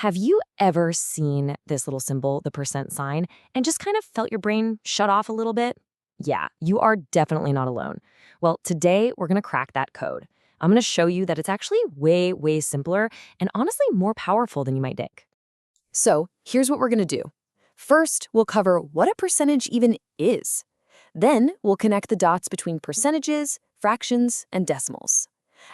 Have you ever seen this little symbol, the percent sign, and just kind of felt your brain shut off a little bit? Yeah, you are definitely not alone. Well, today we're going to crack that code. I'm going to show you that it's actually way, way simpler and honestly more powerful than you might think. So here's what we're going to do. First, we'll cover what a percentage even is. Then we'll connect the dots between percentages, fractions, and decimals.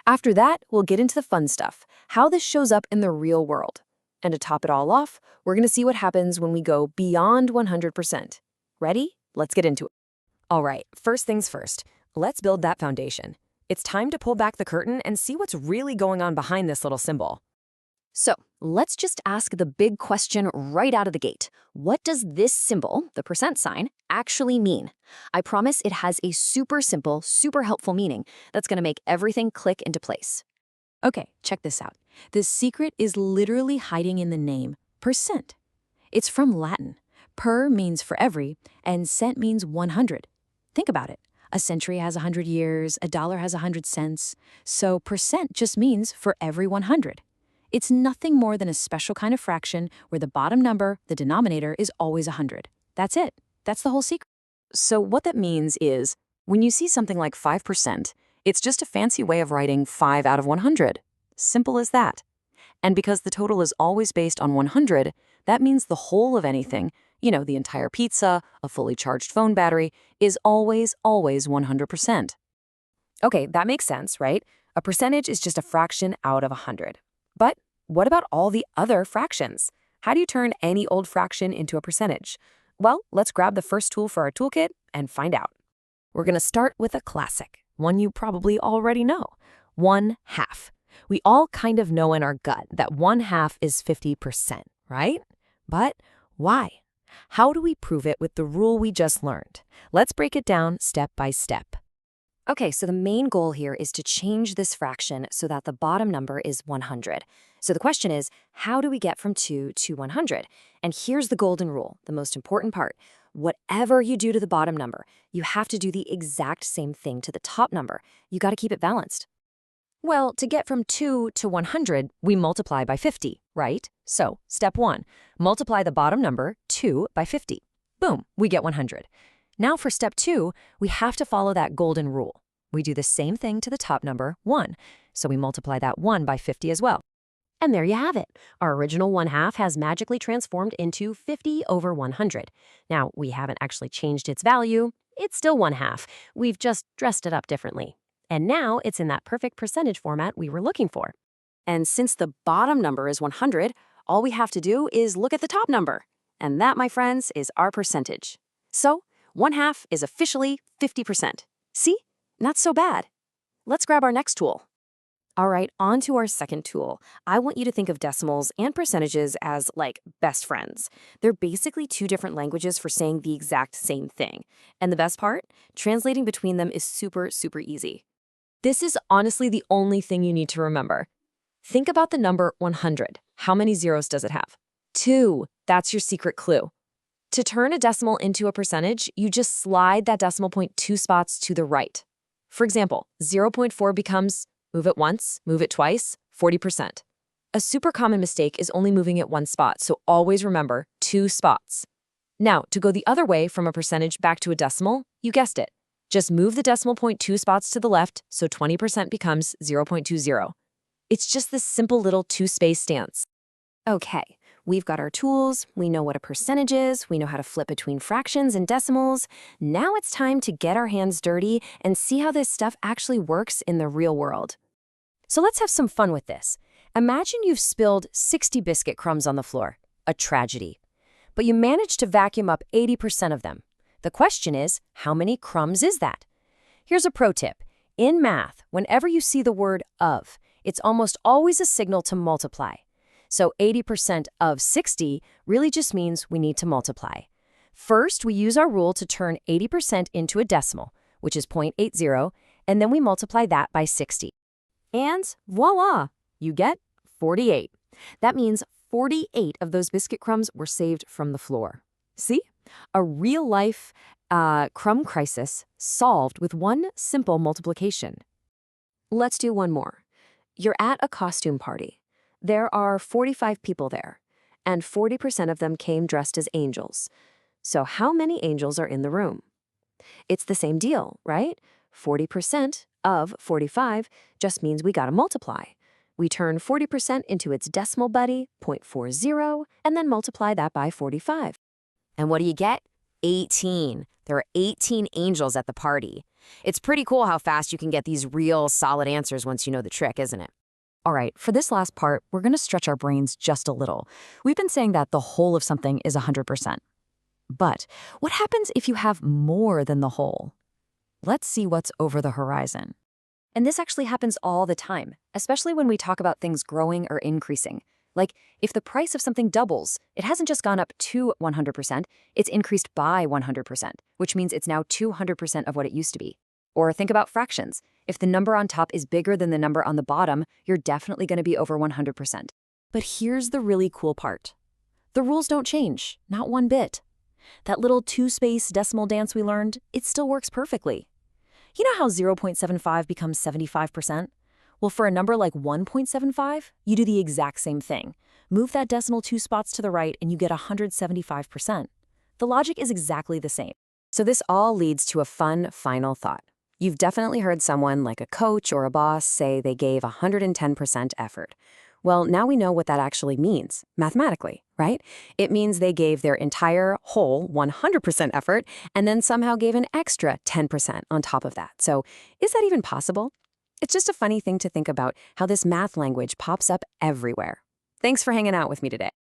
After that, we'll get into the fun stuff, how this shows up in the real world. And to top it all off, we're going to see what happens when we go beyond 100%. Ready? Let's get into it. All right, first things first, let's build that foundation. It's time to pull back the curtain and see what's really going on behind this little symbol. So let's just ask the big question right out of the gate. What does this symbol, the percent sign, actually mean? I promise it has a super simple, super helpful meaning that's going to make everything click into place. Okay, check this out. The secret is literally hiding in the name, percent. It's from Latin. Per means for every, and cent means 100. Think about it. A century has 100 years, a dollar has 100 cents. So percent just means for every 100. It's nothing more than a special kind of fraction where the bottom number, the denominator, is always 100. That's it. That's the whole secret. So what that means is, when you see something like 5%, it's just a fancy way of writing 5 out of 100. Simple as that. And because the total is always based on 100, that means the whole of anything, the entire pizza, a fully charged phone battery, is always 100%. Okay, that makes sense, right? A percentage is just a fraction out of 100. But what about all the other fractions? How do you turn any old fraction into a percentage? Well, let's grab the first tool for our toolkit and find out. We're going to start with a classic, one you probably already know, 1/2. We all kind of know in our gut that 1/2 is 50%, right? But why? How do we prove it with the rule we just learned? Let's break it down step by step. Okay, so the main goal here is to change this fraction so that the bottom number is 100. So the question is, how do we get from 2 to 100? And here's the golden rule, the most important part. Whatever you do to the bottom number, you have to do the exact same thing to the top number. You got to keep it balanced. Well, to get from 2 to 100, we multiply by 50, right? So, step 1, multiply the bottom number, 2, by 50. Boom, we get 100. Now for step 2, we have to follow that golden rule. We do the same thing to the top number, 1, so we multiply that 1 by 50 as well. And there you have it. Our original 1/2 has magically transformed into 50 over 100. Now, we haven't actually changed its value. It's still 1/2. We've just dressed it up differently. And now it's in that perfect percentage format we were looking for. And since the bottom number is 100, all we have to do is look at the top number. And that, my friends, is our percentage. So, 1/2 is officially 50%. See? Not so bad. Let's grab our next tool. All right, on to our second tool. I want you to think of decimals and percentages as like best friends. They're basically two different languages for saying the exact same thing. And the best part? Translating between them is super, super easy. This is honestly the only thing you need to remember. Think about the number 100. How many zeros does it have? 2. That's your secret clue. To turn a decimal into a percentage, you just slide that decimal point 2 spots to the right. For example, 0.4 becomes, move it once, move it twice, 40%. A super common mistake is only moving it 1 spot, so always remember 2 spots. Now, to go the other way from a percentage back to a decimal, you guessed it. Just move the decimal point 2 spots to the left, so 20% becomes 0.20. It's just this simple little 2-space stance. Okay, we've got our tools, we know what a percentage is, we know how to flip between fractions and decimals. Now it's time to get our hands dirty and see how this stuff actually works in the real world. So let's have some fun with this. Imagine you've spilled 60 biscuit crumbs on the floor. A tragedy. But you managed to vacuum up 80% of them. The question is, how many crumbs is that? Here's a pro tip. In math, whenever you see the word of, it's almost always a signal to multiply. So 80% of 60 really just means we need to multiply. First, we use our rule to turn 80% into a decimal, which is 0.80, and then we multiply that by 60. And voila, you get 48. That means 48 of those biscuit crumbs were saved from the floor. See? A real-life crumb crisis solved with one simple multiplication. Let's do one more. You're at a costume party. There are 45 people there, and 40% of them came dressed as angels. So how many angels are in the room? It's the same deal, right? 40% of 45 just means we gotta multiply. We turn 40% into its decimal buddy, 0.40, and then multiply that by 45. And what do you get? 18. There are 18 angels at the party. It's pretty cool how fast you can get these real, solid answers once you know the trick, isn't it? All right, for this last part, we're going to stretch our brains just a little. We've been saying that the whole of something is 100%. But what happens if you have more than the whole? Let's see what's over the horizon. And this actually happens all the time, especially when we talk about things growing or increasing. Like, if the price of something doubles, it hasn't just gone up to 100%, it's increased by 100%, which means it's now 200% of what it used to be. Or think about fractions. If the number on top is bigger than the number on the bottom, you're definitely going to be over 100%. But here's the really cool part. The rules don't change, not one bit. That little two-space decimal dance we learned, it still works perfectly. You know how 0.75 becomes 75%? Well, for a number like 1.75, you do the exact same thing. Move that decimal 2 spots to the right and you get 175%. The logic is exactly the same. So this all leads to a fun final thought. You've definitely heard someone like a coach or a boss say they gave 110% effort. Well, now we know what that actually means, mathematically, right? It means they gave their entire, whole 100% effort and then somehow gave an extra 10% on top of that. So is that even possible? It's just a funny thing to think about how this math language pops up everywhere. Thanks for hanging out with me today.